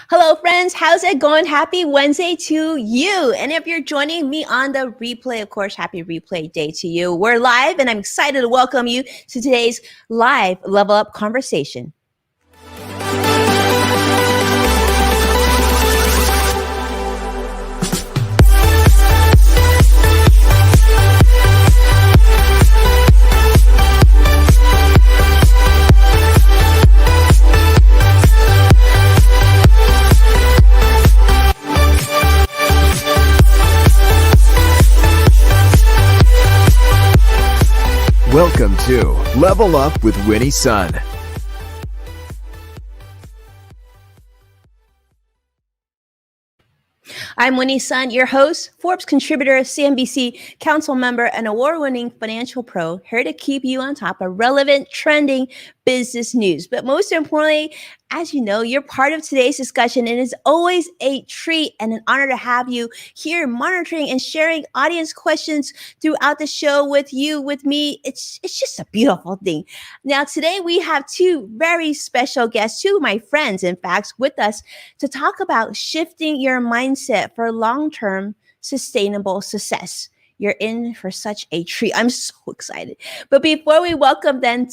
Hello, friends. How's it going? Happy Wednesday to you. And if you're joining me on the replay, of course, happy replay day to you. We're live, and I'm excited to welcome you to today's live level up conversation. Welcome to Level Up with Winnie Sun. I'm Winnie Sun, your host, Forbes contributor, CNBC council member, and award-winning financial pro, here to keep you on top of relevant, trending business news. But most importantly, as you know, you're part of today's discussion, and it's always a treat and an honor to have you here monitoring and sharing audience questions throughout the show with you, with me. It's just a beautiful thing. Now, today we have two very special guests, two of my friends, in fact, with us to talk about shifting your mindset for long-term sustainable success. You're in for such a treat. I'm so excited. But before we welcome them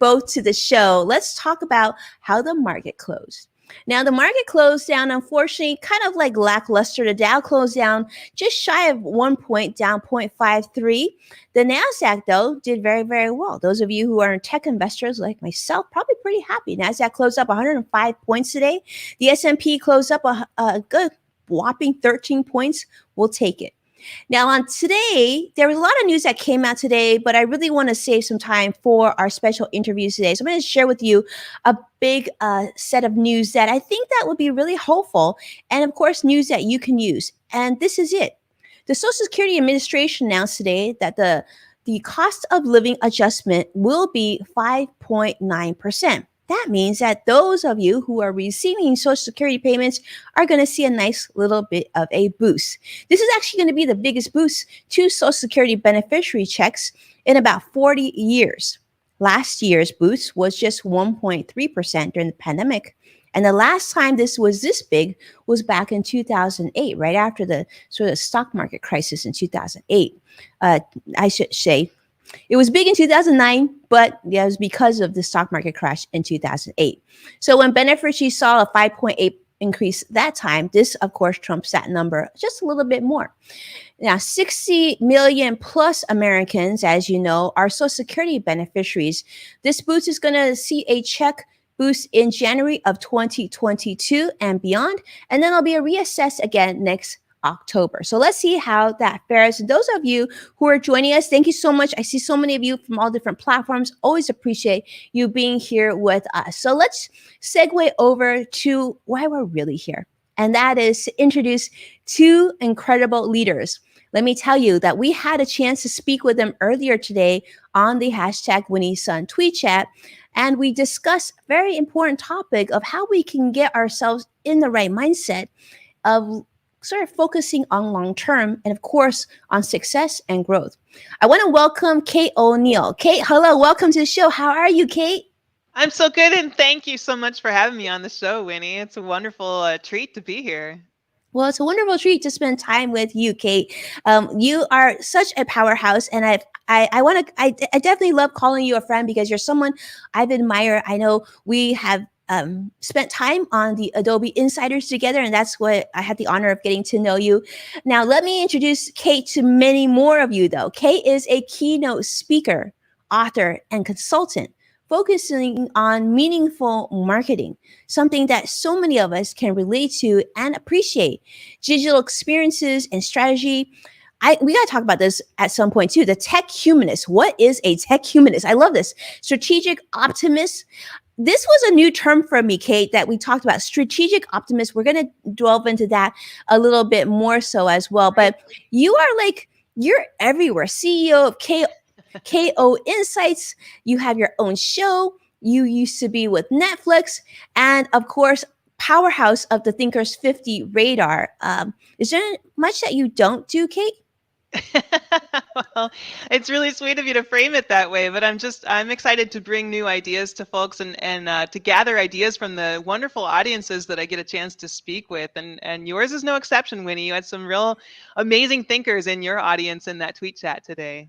both to the show, let's talk about how the market closed. Now, the market closed down, unfortunately, kind of like lackluster. The Dow closed down just shy of 1 point, down 0.53. The NASDAQ, though, did very, very well. Those of you who are tech investors like myself, probably pretty happy. NASDAQ closed up 105 points today. The S&P closed up a good whopping 13 points. We'll take it. Now, on today, there was a lot of news that came out today, but I really want to save some time for our special interviews today. So I'm going to share with you a big set of news that I think that would be really hopeful, and of course, news that you can use. And this is it. The Social Security Administration announced today that the cost of living adjustment will be 5.9%. That means that those of you who are receiving Social Security payments are going to see a nice little bit of a boost. This is actually going to be the biggest boost to Social Security beneficiary checks in about 40 years. Last year's boost was just 1.3% during the pandemic. And the last time this was this big was back in 2008, right after the sort of stock market crisis in 2008. I should say, it was big in 2009, but it was because of the stock market crash in 2008. So when beneficiaries saw a 5.8 increase that time, this, of course, trumps that number just a little bit more. Now, 60 million plus Americans, as you know, are Social Security beneficiaries. This boost is going to see a check boost in January of 2022 and beyond, and then it'll be reassessed again next October. So let's see how that fares. Those of you who are joining us, thank you so much. I see so many of you from all different platforms. Always appreciate you being here with us. So let's segue over to why we're really here. And that is to introduce two incredible leaders. Let me tell you that we had a chance to speak with them earlier today on the hashtag Winnie Sun tweet chat. And we discussed a very important topic of how we can get ourselves in the right mindset of sort of focusing on long-term and, of course, on success and growth. I want to welcome Kate O'Neill. Kate, hello. Welcome to the show. How are you, Kate? I'm so good, and thank you so much for having me on the show, Winnie. It's a wonderful treat to be here. Well, it's a wonderful treat to spend time with you, Kate. You are such a powerhouse, and I definitely love calling you a friend because you're someone I've admired. I know we have spent time on the Adobe Insiders together, and that's what I had the honor of getting to know you. Now, let me introduce Kate to many more of you, though. Kate is a keynote speaker, author, and consultant, focusing on meaningful marketing, something that so many of us can relate to and appreciate. Digital experiences and strategy. We got to talk about this at some point too. The tech humanist. What is a tech humanist? I love this. Strategic optimist. This was a new term for me, Kate, that we talked about. Strategic optimist. We're going to delve into that a little bit more so as well. But you're everywhere. CEO of KO Insights. You have your own show. You used to be with Netflix. And of course, powerhouse of the Thinkers 50 radar. Is there much that you don't do, Kate? Well, it's really sweet of you to frame it that way, but I'm excited to bring new ideas to folks and to gather ideas from the wonderful audiences that I get a chance to speak with. And yours is no exception, Winnie. You had some real amazing thinkers in your audience in that tweet chat today.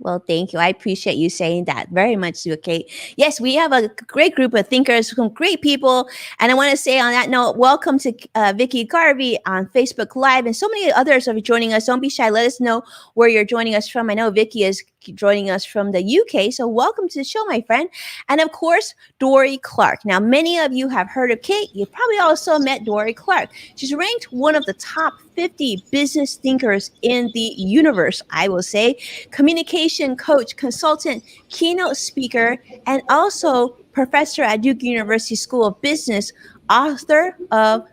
Well, thank you. I appreciate you saying that very much, Sue Kate. Yes, we have a great group of thinkers, some great people. And I want to say on that note, welcome to Vicky Garvey on Facebook Live and so many others are joining us. Don't be shy. Let us know where you're joining us from. I know Vicky is joining us from the UK. So welcome to the show, my friend. And of course, Dorie Clark. Now, many of you have heard of Kate. You probably also met Dorie Clark. She's ranked one of the top 50 business thinkers in the universe, I will say. Communication coach, consultant, keynote speaker, and also professor at Duke University School of Business, author of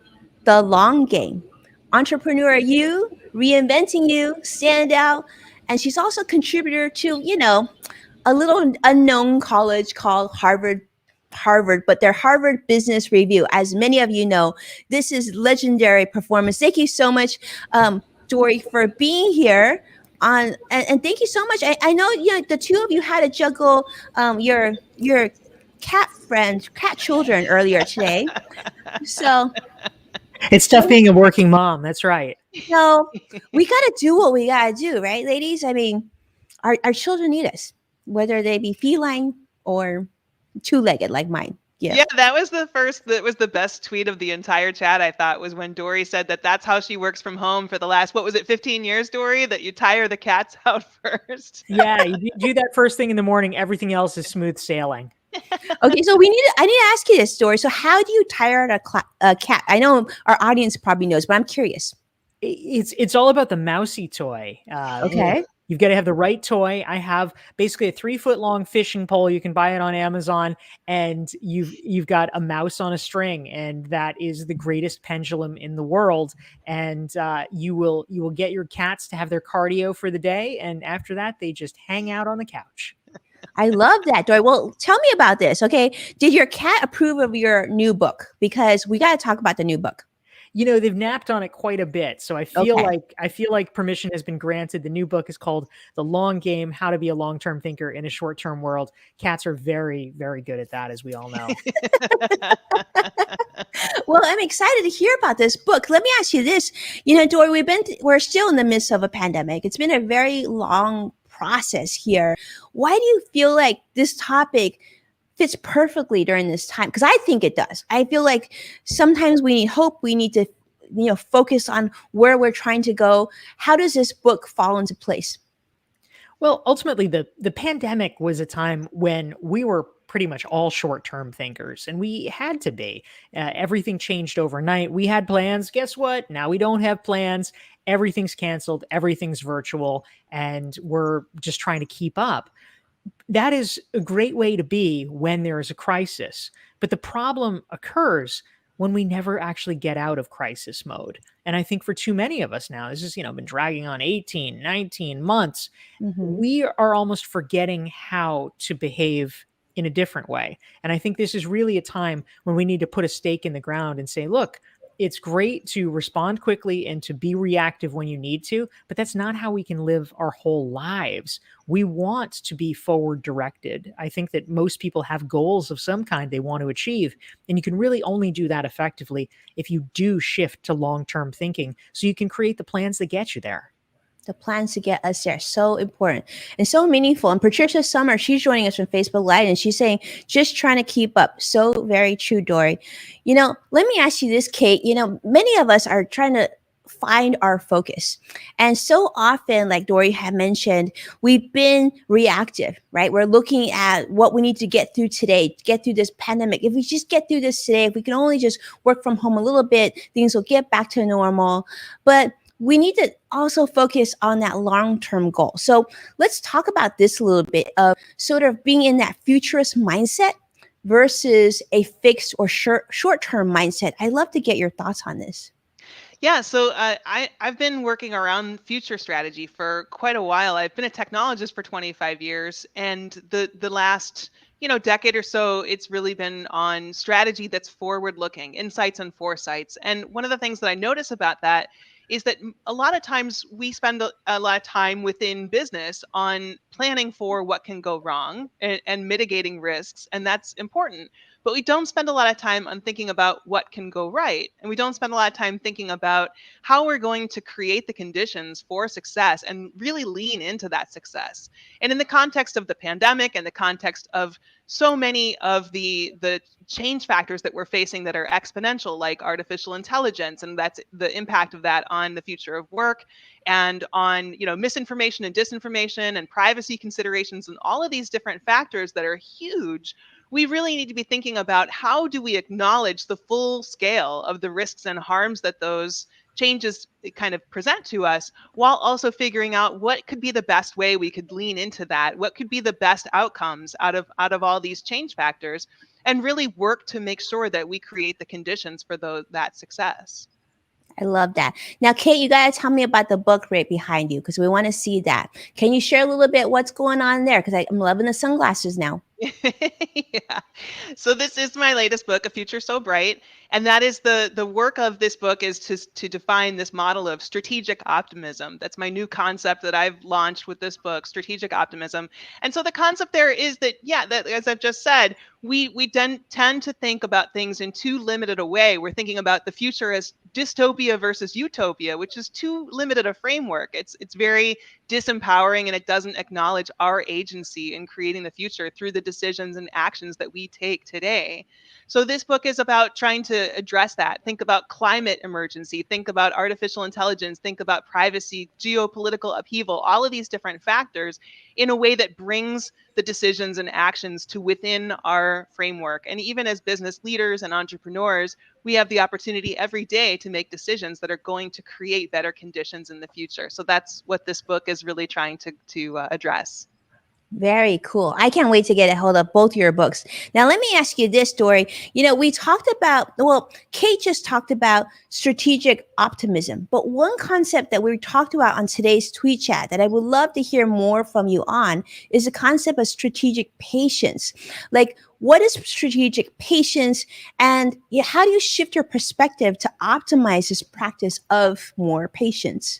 The Long Game, Entrepreneur You, Reinventing You, Stand Out. And she's also a contributor to, a little unknown college called Harvard, but their Harvard Business Review. As many of you know, this is legendary performance. Thank you so much, Dorie, for being here. And thank you so much. I know the two of you had to juggle your cat children earlier today. So It's tough being a working mom. That's right. we got to do what we got to do, right, ladies? I mean, our children need us, whether they be feline or two-legged like mine. Yeah, that was the best tweet of the entire chat, I thought, was when Dorie said that that's how she works from home for the last, what was it, 15 years, Dorie, that you tire the cats out first. Yeah, you do that first thing in the morning. Everything else is smooth sailing. Okay, so I need to ask you this, Dorie. So how do you tire out a cat? I know our audience probably knows, but I'm curious. It's all about the mousy toy. Okay. You've got to have the right toy. I have basically a 3-foot long fishing pole. You can buy it on Amazon, and you've got a mouse on a string, and that is the greatest pendulum in the world. And you will get your cats to have their cardio for the day, and after that, they just hang out on the couch. I love that, Dorie. Well, tell me about this. Okay, did your cat approve of your new book? Because we got to talk about the new book. They've napped on it quite a bit. So I feel like permission has been granted. The new book is called The Long Game, How to Be a Long-Term Thinker in a Short-Term World. Cats are very, very good at that, as we all know. Well, I'm excited to hear about this book. Let me ask you this. Dorie, we're still in the midst of a pandemic. It's been a very long process here. Why do you feel like this topic fits perfectly during this time? Because I think it does. I feel like sometimes we need hope. We need to, focus on where we're trying to go. How does this book fall into place? Well, ultimately, the pandemic was a time when we were pretty much all short-term thinkers, and we had to be. Everything changed overnight. We had plans. Guess what? Now we don't have plans. Everything's canceled. Everything's virtual, and we're just trying to keep up. That is a great way to be when there is a crisis. But the problem occurs when we never actually get out of crisis mode. And I think for too many of us now, this has been dragging on 18, 19 months. Mm-hmm. We are almost forgetting how to behave in a different way. And I think this is really a time when we need to put a stake in the ground and say, look, it's great to respond quickly and to be reactive when you need to, but that's not how we can live our whole lives. We want to be forward directed. I think that most people have goals of some kind they want to achieve, and you can really only do that effectively if you do shift to long-term thinking so you can create the plans that get you there. The plans to get us there, so important and so meaningful. And Patricia Summer, she's joining us from Facebook Live, and she's saying, just trying to keep up. So very true, Dorie. Let me ask you this, Kate. Many of us are trying to find our focus. And so often, like Dorie had mentioned, we've been reactive, right? We're looking at what we need to get through today, to get through this pandemic. If we just get through this today, if we can only just work from home a little bit, things will get back to normal. But we need to also focus on that long-term goal. So let's talk about this a little bit of sort of being in that futurist mindset versus a fixed or short-term mindset. I'd love to get your thoughts on this. Yeah, so I've been working around future strategy for quite a while. I've been a technologist for 25 years, and the last decade or so, it's really been on strategy that's forward-looking, insights and foresights. And one of the things that I notice about that is that a lot of times we spend a lot of time within business on planning for what can go wrong and mitigating risks, and that's important. But we don't spend a lot of time on thinking about what can go right. And we don't spend a lot of time thinking about how we're going to create the conditions for success and really lean into that success. And in the context of the pandemic and the context of so many of the change factors that we're facing that are exponential, like artificial intelligence, and that's the impact of that on the future of work and on, misinformation and disinformation and privacy considerations and all of these different factors that are huge. We really need to be thinking about how do we acknowledge the full scale of the risks and harms that those changes kind of present to us, while also figuring out what could be the best way we could lean into that, what could be the best outcomes out of all these change factors, and really work to make sure that we create the conditions for that success. I love that. Now, Kate, you got to tell me about the book right behind you because we want to see that. Can you share a little bit what's going on there? Because I'm loving the sunglasses now. Yeah. So this is my latest book, A Future So Bright. And that is the work of this book is to define this model of strategic optimism. That's my new concept that I've launched with this book, strategic optimism. And so the concept there is that, that, as I've just said, we tend to think about things in too limited a way. We're thinking about the future as dystopia versus utopia, which is too limited a framework. It's very disempowering, and it doesn't acknowledge our agency in creating the future through the decisions and actions that we take today. So this book is about trying to address that. Think about climate emergency, think about artificial intelligence, think about privacy, geopolitical upheaval, all of these different factors in a way that brings the decisions and actions to within our framework. And even as business leaders and entrepreneurs, we have the opportunity every day to make decisions that are going to create better conditions in the future. So that's what this book is really trying to address. Very cool. I can't wait to get a hold of both your books. Now, let me ask you this, Dorie. We talked about, Kate just talked about strategic optimism, but one concept that we talked about on today's tweet chat that I would love to hear more from you on is the concept of strategic patience. Like, what is strategic patience, and how do you shift your perspective to optimize this practice of more patience?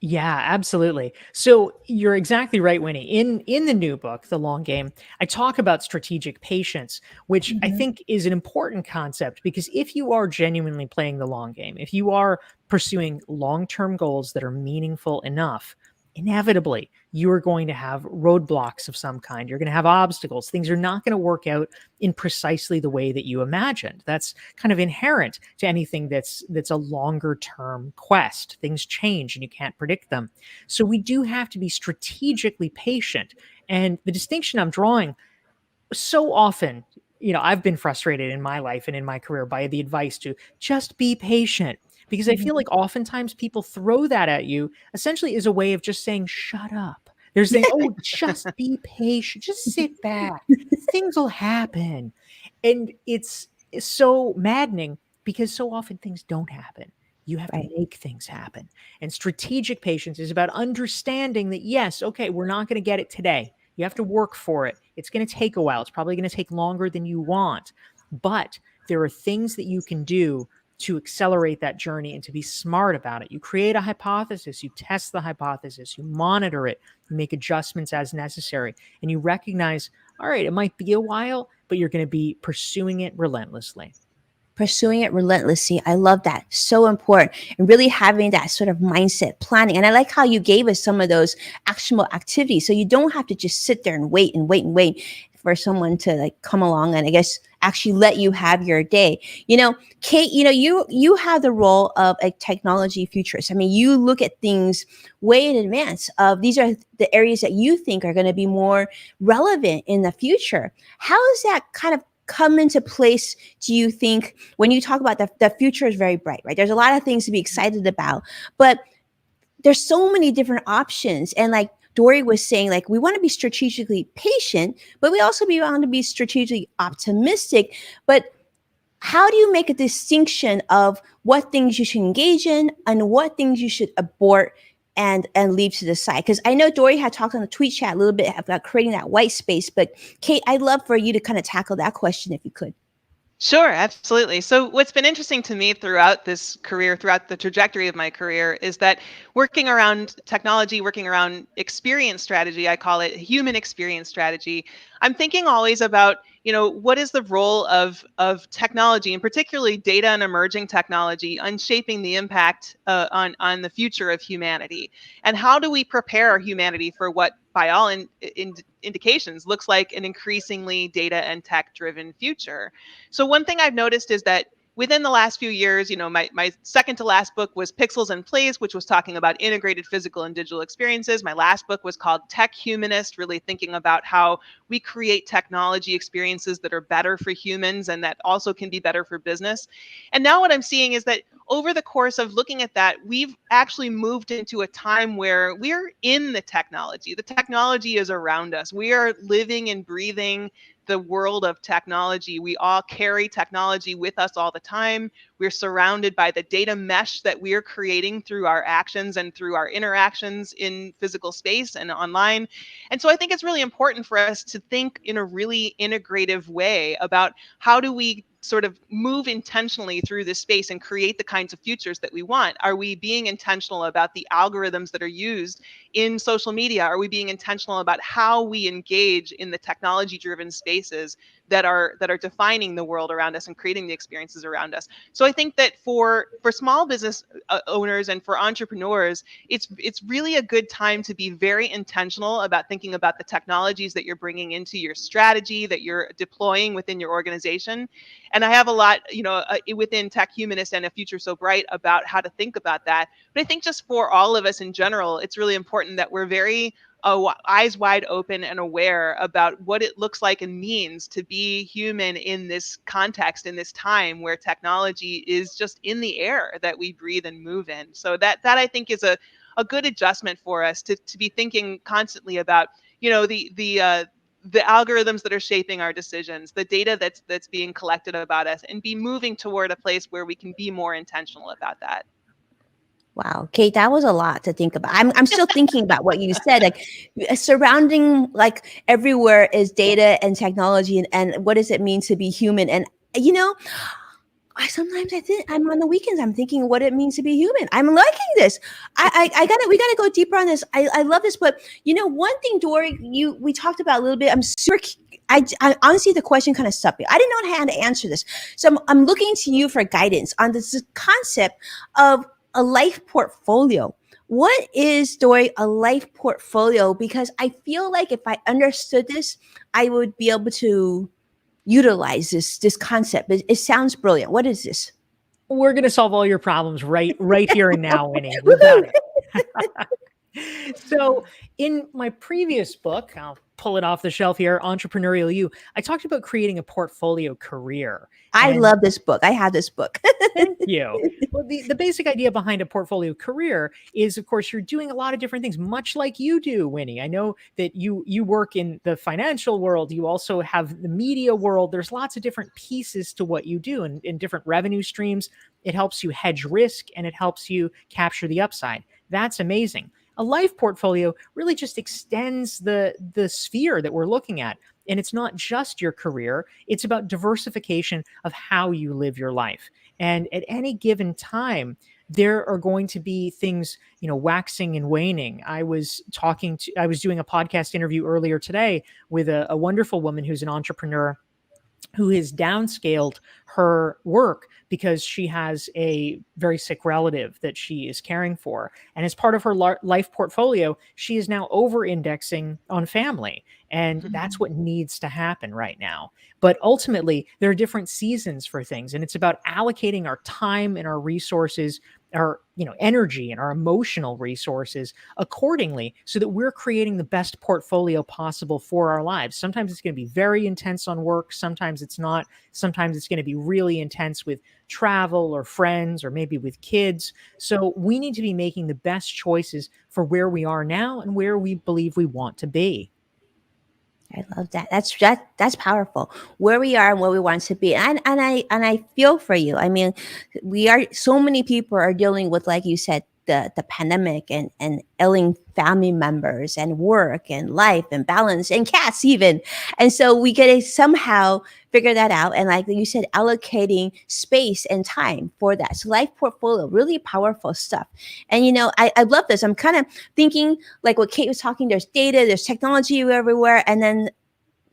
Yeah, absolutely. So you're exactly right, Winnie. In the new book, The Long Game, I talk about strategic patience, which I think is an important concept, because if you are genuinely playing the long game, if you are pursuing long-term goals that are meaningful enough, inevitably you are going to have roadblocks of some kind. You're going to have obstacles. Things are not going to work out in precisely the way that you imagined. That's kind of inherent to anything that's a longer term quest. Things change and you can't predict them. So we do have to be strategically patient. And the distinction I'm drawing, so often, I've been frustrated in my life and in my career by the advice to just be patient. Because I feel like oftentimes people throw that at you essentially as a way of just saying, shut up. They're saying, oh, just be patient. Just sit back. Things will happen. And it's so maddening because so often things don't happen. You have to make things happen. And strategic patience is about understanding that, yes, okay, we're not going to get it today. You have to work for it. It's going to take a while. It's probably going to take longer than you want. But there are things that you can do to accelerate that journey and to be smart about it. You create a hypothesis, you test the hypothesis, you monitor it, you make adjustments as necessary, and you recognize, all right, it might be a while, but you're going to be pursuing it relentlessly. Pursuing it relentlessly. I love that. So important. And really having that sort of mindset planning. And I like how you gave us some of those actionable activities. So you don't have to just sit there and wait for someone to come along and I guess actually let you have your day. Kate, you have the role of a technology futurist. I mean, you look at things way in advance of these are the areas that you think are going to be more relevant in the future. How does that kind of come into place, do you think, when you talk about the future is very bright, right? There's a lot of things to be excited about, but there's so many different options. And like Dorie was saying, we want to be strategically patient, but we also want to be strategically optimistic. But how do you make a distinction of what things you should engage in and what things you should abort and leave to the side? Because I know Dorie had talked on the tweet chat a little bit about creating that white space, but Kate, I'd love for you to kind of tackle that question if you could. Sure, absolutely. So, what's been interesting to me throughout this career, throughout the trajectory of my career, is that working around technology, working around experience strategy, I call it human experience strategy. I'm thinking always about, what is the role of technology, and particularly data and emerging technology, on shaping the impact on the future of humanity, and how do we prepare humanity for what, by all indications, looks like an increasingly data and tech-driven future. So one thing I've noticed is that within the last few years, my second to last book was Pixels and Plays, which was talking about integrated physical and digital experiences. My last book was called Tech Humanist, really thinking about how we create technology experiences that are better for humans and that also can be better for business. And now what I'm seeing is that over the course of looking at that, we've actually moved into a time where we're in the technology. The technology is around us. We are living and breathing the world of technology. We all carry technology with us all the time. We're surrounded by the data mesh that we're creating through our actions and through our interactions in physical space and online. And so I think it's really important for us to think in a really integrative way about how do we sort of move intentionally through this space and create the kinds of futures that we want. Are we being intentional about the algorithms that are used in social media? Are we being intentional about how we engage in the technology driven spaces that are defining the world around us and creating the experiences around us? So I think that for small business owners and for entrepreneurs, it's really a good time to be very intentional about thinking about the technologies that you're bringing into your strategy, that you're deploying within your organization. And I have a lot, within Tech Humanist and A Future So Bright about how to think about that. But I think just for all of us in general, it's really important that we're very eyes wide open and aware about what it looks like and means to be human in this context, in this time where technology is just in the air that we breathe and move in. So that I think is a good adjustment for us to be thinking constantly about, the algorithms that are shaping our decisions, the data that's being collected about us, and be moving toward a place where we can be more intentional about that. Wow, Kate, that was a lot to think about. I'm still thinking about what you said. Like surrounding, like everywhere is data and technology, and what does it mean to be human? And you know, sometimes I think I'm on the weekends. I'm thinking what it means to be human. I'm liking this. I got it. We got to go deeper on this. I love this. But one thing, Dorie, we talked about a little bit. I'm super. I honestly, the question kind of stuck me. I didn't know how to answer this, so I'm looking to you for guidance on this concept of a life portfolio. What is, Dorie, a life portfolio? Because I feel like if I understood this, I would be able to utilize this concept. It sounds brilliant. What is this? We're going to solve all your problems right here and now, Winnie. You got it. So in my previous book, I'll pull it off the shelf here, Entrepreneurial You, I talked about creating a portfolio career. I love this book. I have this book. Thank you. Well, the basic idea behind a portfolio career is, of course, you're doing a lot of different things, much like you do, Winnie. I know that you work in the financial world. You also have the media world. There's lots of different pieces to what you do and in different revenue streams. It helps you hedge risk and it helps you capture the upside. That's amazing. A life portfolio really just extends the sphere that we're looking at. And it's not just your career. It's about diversification of how you live your life. And at any given time, there are going to be things, waxing and waning. I was doing a podcast interview earlier today with a wonderful woman who's an entrepreneur who has downscaled her work because she has a very sick relative that she is caring for. And as part of her life portfolio, she is now over-indexing on family. And that's what needs to happen right now. But ultimately, there are different seasons for things. And it's about allocating our time and our resources, our energy and our emotional resources accordingly so that we're creating the best portfolio possible for our lives. Sometimes it's going to be very intense on work. Sometimes it's not. Sometimes it's going to be really intense with travel or friends or maybe with kids. So we need to be making the best choices for where we are now and where we believe we want to be. I love that. That's powerful. Where we are and where we want to be, and I feel for you. I mean, so many people are dealing with, like you said, the pandemic and ailing family members and work and life and balance and cats even. And so we get to somehow figure that out. And like you said, allocating space and time for that. So life portfolio, really powerful stuff. And I love this. I'm kind of thinking like what Kate was talking, there's data, there's technology everywhere, and then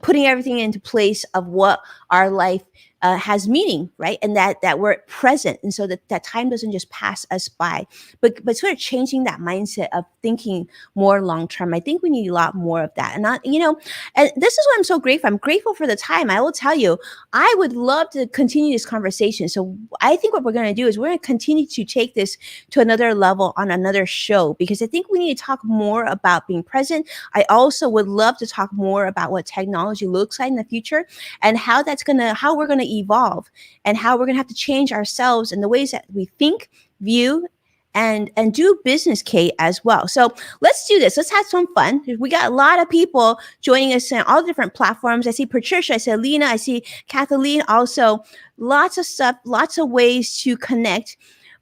putting everything into place of what our life has meaning, right? And that we're present, and so that time doesn't just pass us by, but sort of changing that mindset of thinking more long term. I think we need a lot more of that. And and this is what I'm so grateful. I'm grateful for the time. I will tell you, I would love to continue this conversation. So I think what we're going to do is we're going to continue to take this to another level on another show, because I think we need to talk more about being present. I also would love to talk more about what technology looks like in the future and how we're going to evolve, and how we're going to have to change ourselves and the ways that we think, view, and do business, Kate, as well. So let's do this. Let's have some fun. We got a lot of people joining us on all different platforms. I see Patricia, I see Alina, I see Kathleen also. Lots of stuff, lots of ways to connect.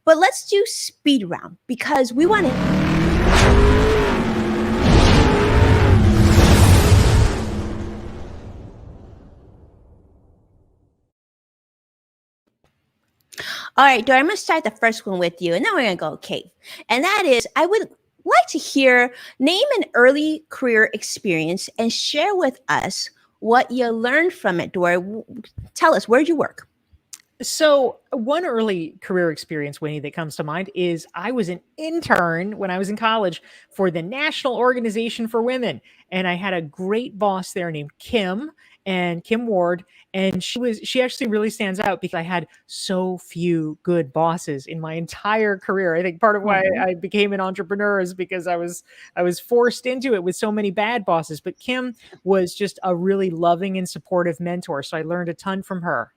But let's do speed round, because we want to... All right, Dorie, I'm going to start the first one with you, and then we're going to go Kate. And that is, I would like to hear, name an early career experience and share with us what you learned from it, Dorie. Tell us, where'd you work? So one early career experience, Winnie, that comes to mind is I was an intern when I was in college for the National Organization for Women. And I had a great boss there named Kim Ward. And she actually really stands out because I had so few good bosses in my entire career. I think part of why I became an entrepreneur is because I was forced into it with so many bad bosses. But Kim was just a really loving and supportive mentor. So I learned a ton from her.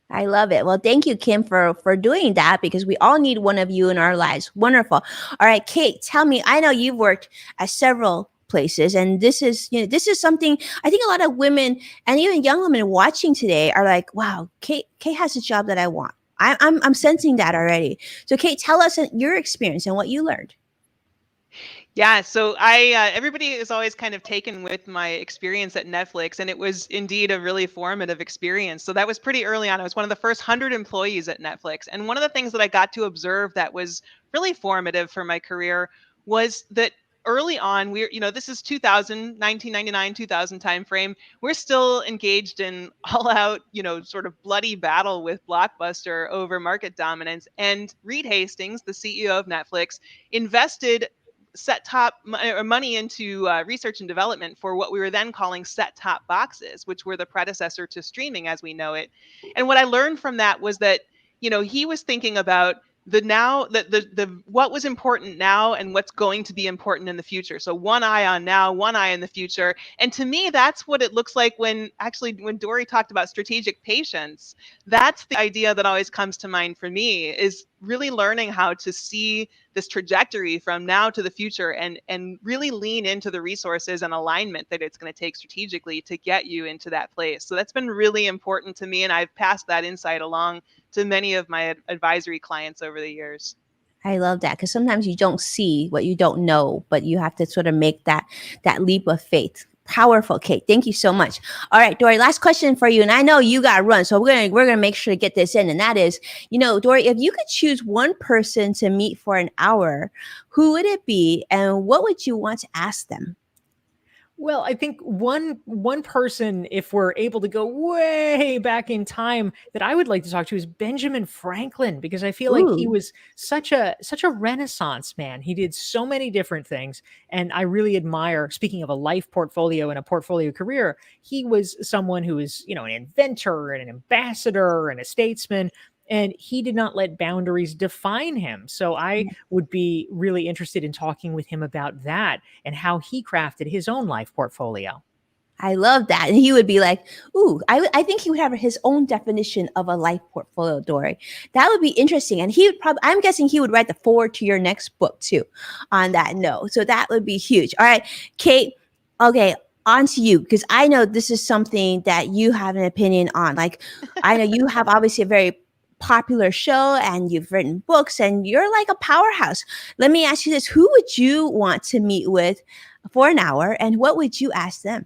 I love it. Well, thank you, Kim, for doing that, because we all need one of you in our lives. Wonderful. All right, Kate, tell me, I know you've worked at several places, and this is something I think a lot of women and even young women watching today are like, wow, Kate has a job that I want. I'm sensing that already. So Kate, tell us your experience and what you learned. Yeah, so everybody is always kind of taken with my experience at Netflix, and it was indeed a really formative experience. So that was pretty early on. I was one of the first 100 employees at Netflix, and one of the things that I got to observe that was really formative for my career was that early on, this is 1999, 2000 timeframe. We're still engaged in all out, sort of bloody battle with Blockbuster over market dominance. And Reed Hastings, the CEO of Netflix, invested money into research and development for what we were then calling set-top boxes, which were the predecessor to streaming as we know it. And what I learned from that was that, he was thinking about the what was important now and what's going to be important in the future. So one eye on now, one eye in the future. And to me, that's what it looks like when Dorie talked about strategic patience. That's the idea that always comes to mind for me, is really learning how to see this trajectory from now to the future and really lean into the resources and alignment that it's going to take strategically to get you into that place. So that's been really important to me, and I've passed that insight along to many of my advisory clients over the years. I love that, because sometimes you don't see what you don't know, but you have to sort of make that leap of faith. Powerful, Kate. Thank you so much. All right, Dorie, last question for you. And I know you got to run, so we're gonna make sure to get this in. And that is, Dorie, if you could choose one person to meet for an hour, who would it be, and what would you want to ask them? Well, I think one person, if we're able to go way back in time, that I would like to talk to is Benjamin Franklin, because I feel like he was such a renaissance man. He did so many different things, and I really admire, speaking of a life portfolio and a portfolio career, he was someone who was, an inventor and an ambassador and a statesman. And he did not let boundaries define him. So I would be really interested in talking with him about that and how he crafted his own life portfolio. I love that. And he would be like, ooh, I think he would have his own definition of a life portfolio, Dorie. That would be interesting. And he would I'm guessing he would write the foreword to your next book too on that note. So that would be huge. All right, Kate, okay, on to you, because I know this is something that you have an opinion on. Like, I know you have obviously a very popular show and you've written books and you're like a powerhouse. Let me ask you this. Who would you want to meet with for an hour and what would you ask them?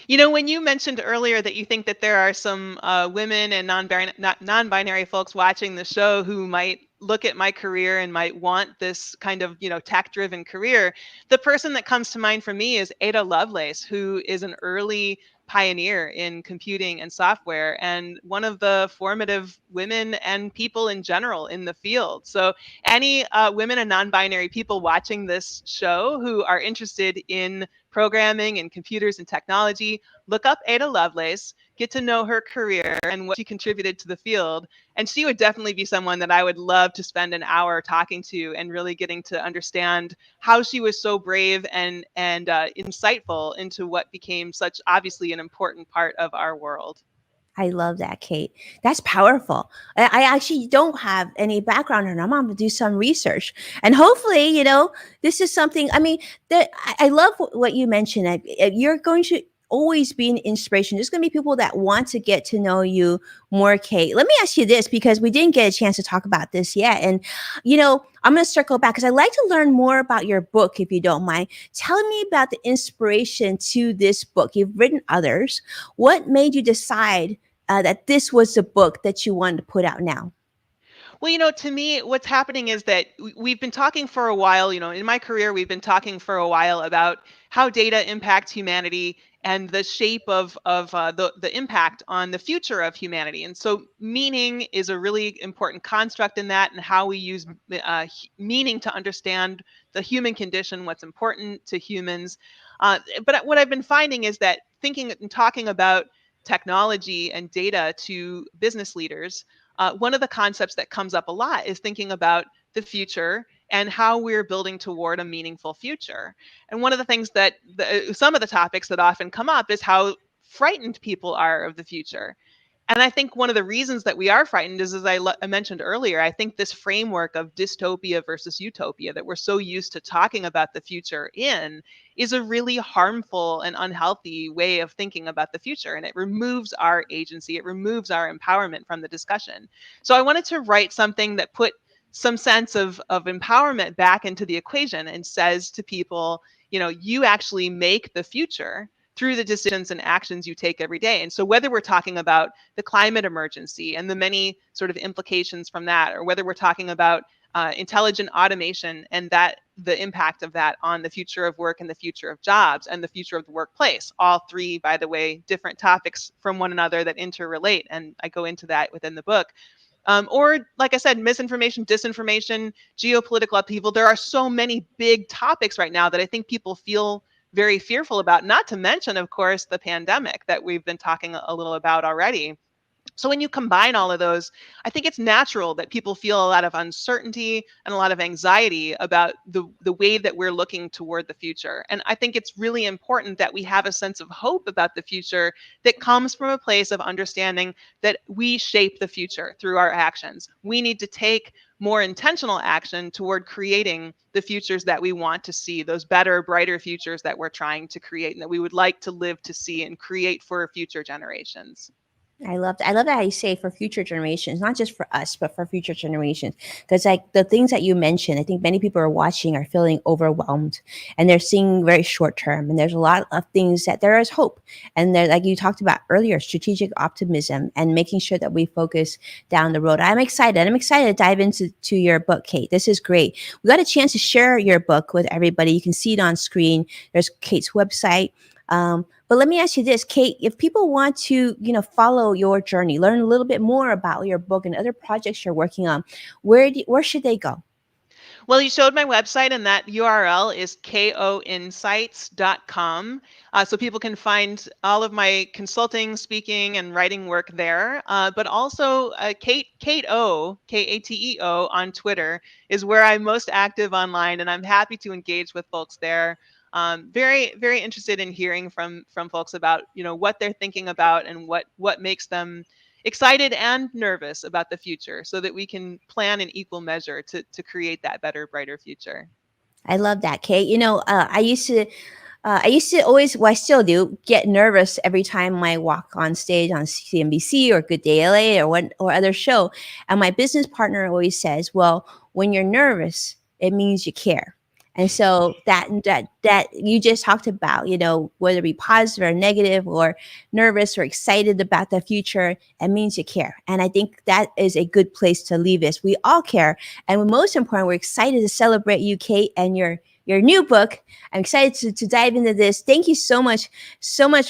When you mentioned earlier that you think that there are some women and non-binary folks watching the show who might look at my career and might want this kind of, tech-driven career, the person that comes to mind for me is Ada Lovelace, who is an early pioneer in computing and software and one of the formative women and people in general in the field. So any women and non-binary people watching this show who are interested in programming and computers and technology, look up Ada Lovelace, get to know her career and what she contributed to the field. And she would definitely be someone that I would love to spend an hour talking to and really getting to understand how she was so brave and insightful into what became such obviously an important part of our world. I love that, Kate. That's powerful. I actually don't have any background on her. I'm going to do some research. And hopefully, this is something, I mean, I love what you mentioned. You're going to always be an inspiration. There's going to be people that want to get to know you more, Kate. Let me ask you this because we didn't get a chance to talk about this yet. And, I'm going to circle back because I'd like to learn more about your book, if you don't mind. Tell me about the inspiration to this book. You've written others. What made you decide that this was the book that you wanted to put out now? Well, to me, what's happening is that we've been talking for a while, in my career, we've been talking for a while about how data impacts humanity and the shape of the impact on the future of humanity. And so meaning is a really important construct in that, and how we use meaning to understand the human condition, what's important to humans. But what I've been finding is that thinking and talking about technology and data to business leaders, one of the concepts that comes up a lot is thinking about the future and how we're building toward a meaningful future. And one of the things that some of the topics that often come up is how frightened people are of the future. And I think one of the reasons that we are frightened is, as I mentioned earlier, I think this framework of dystopia versus utopia that we're so used to talking about the future in is a really harmful and unhealthy way of thinking about the future. And it removes our agency, it removes our empowerment from the discussion. So I wanted to write something that put some sense of empowerment back into the equation and says to people, you actually make the future through the decisions and actions you take every day. And so whether we're talking about the climate emergency and the many sort of implications from that, or whether we're talking about intelligent automation and the impact of that on the future of work and the future of jobs and the future of the workplace, all three, by the way, different topics from one another that interrelate. And I go into that within the book. Or, like I said, misinformation, disinformation, geopolitical upheaval. There are so many big topics right now that I think people feel very fearful about, not to mention, of course, the pandemic that we've been talking a little about already. So when you combine all of those, I think it's natural that people feel a lot of uncertainty and a lot of anxiety about the way that we're looking toward the future. And I think it's really important that we have a sense of hope about the future that comes from a place of understanding that we shape the future through our actions. We need to take more intentional action toward creating the futures that we want to see, those better, brighter futures that we're trying to create and that we would like to live to see and create for future generations. I love that. I love that how you say for future generations, not just for us, but for future generations. Because like the things that you mentioned, I think many people are watching are feeling overwhelmed and they're seeing very short term. And there's a lot of things that there is hope. And there, like you talked about earlier, strategic optimism and making sure that we focus down the road. I'm excited. I'm excited to dive into your book, Kate. This is great. We got a chance to share your book with everybody. You can see it on screen. There's Kate's website. But let me ask you this, Kate, if people want to, follow your journey, learn a little bit more about your book and other projects you're working on, where should they go? Well, you showed my website, and that URL is koinsights.com. So people can find all of my consulting, speaking, and writing work there. But also Kateo, Kateo on Twitter is where I'm most active online, and I'm happy to engage with folks there. Very, very interested in hearing from folks about what they're thinking about and what makes them excited and nervous about the future, so that we can plan in equal measure to create that better, brighter future. I love that, Kate. I used to I used to always, well, I still do, get nervous every time I walk on stage on CNBC or Good Day LA or other show. And my business partner always says, well, when you're nervous, it means you care. And so that you just talked about, whether it be positive or negative or nervous or excited about the future, it means you care. And I think that is a good place to leave this. We all care. And most important, we're excited to celebrate you, Kate, and your new book. I'm excited to dive into this. Thank you so much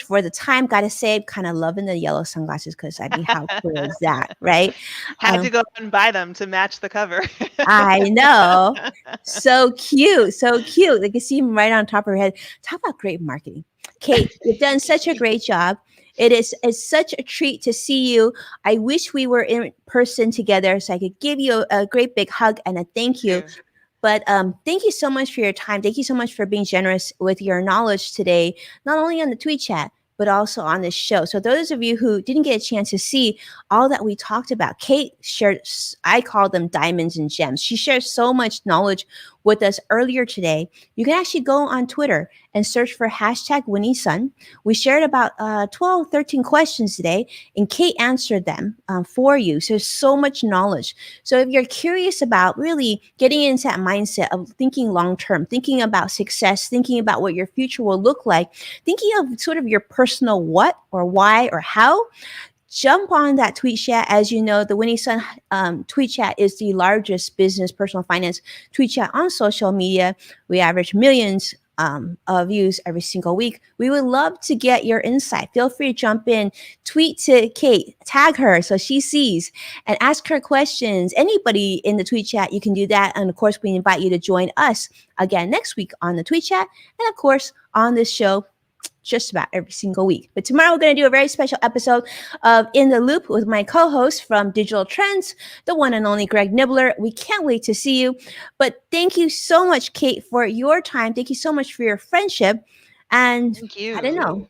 for the time. Gotta say, I'm kind of loving the yellow sunglasses because I mean, how cool is that, right? Had to go and buy them to match the cover. I know. So cute. So cute. They can see him right on top of her head. Talk about great marketing. Kate, you've done such a great job. It's such a treat to see you. I wish we were in person together so I could give you a great big hug and a thank you. But thank you so much for your time. Thank you so much for being generous with your knowledge today, not only on the tweet chat, but also on this show. So those of you who didn't get a chance to see all that we talked about, Kate shared, I call them diamonds and gems. She shared so much knowledge with us earlier today. You can actually go on Twitter and search for hashtag Winnie Sun. We shared about 12, 13 questions today, and Kate answered them for you. So there's so much knowledge. So if you're curious about really getting into that mindset of thinking long-term, thinking about success, thinking about what your future will look like, thinking of sort of your personal what or why or how, jump on that tweet chat. As you know, the Winnie Sun tweet chat is the largest business personal finance tweet chat on social media. We average millions of views every single week. We would love to get your insight. Feel free to jump in, tweet to Kate, tag her so she sees, and ask her questions. Anybody in the tweet chat, you can do that. And of course, we invite you to join us again next week on the tweet chat, and of course on this show just about every single week. But tomorrow we're going to do a very special episode of In the Loop with my co-host from Digital Trends, the one and only Greg Nibbler. We can't wait to see you. But thank you so much, Kate, for your time. Thank you so much for your friendship. And Thank you. I don't know.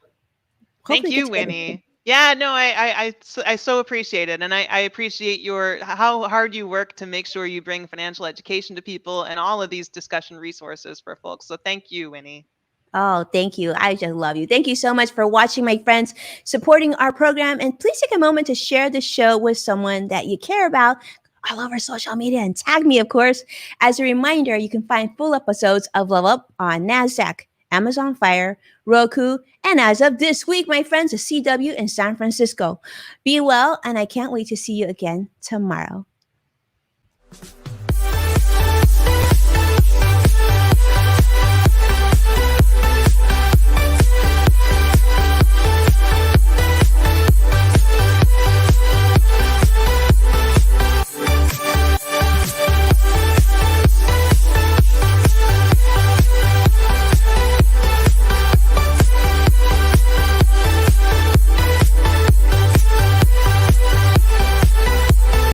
Thank you, Winnie. Yeah, no, I so appreciate it. And I appreciate how hard you work to make sure you bring financial education to people and all of these discussion resources for folks. So thank you, Winnie. Oh, thank you. I just love you. Thank you so much for watching, my friends, supporting our program. And please take a moment to share the show with someone that you care about all over social media and tag me, of course. As a reminder, you can find full episodes of Level Up on NASDAQ, Amazon Fire, Roku, and as of this week, my friends, the CW in San Francisco. Be well, and I can't wait to see you again tomorrow.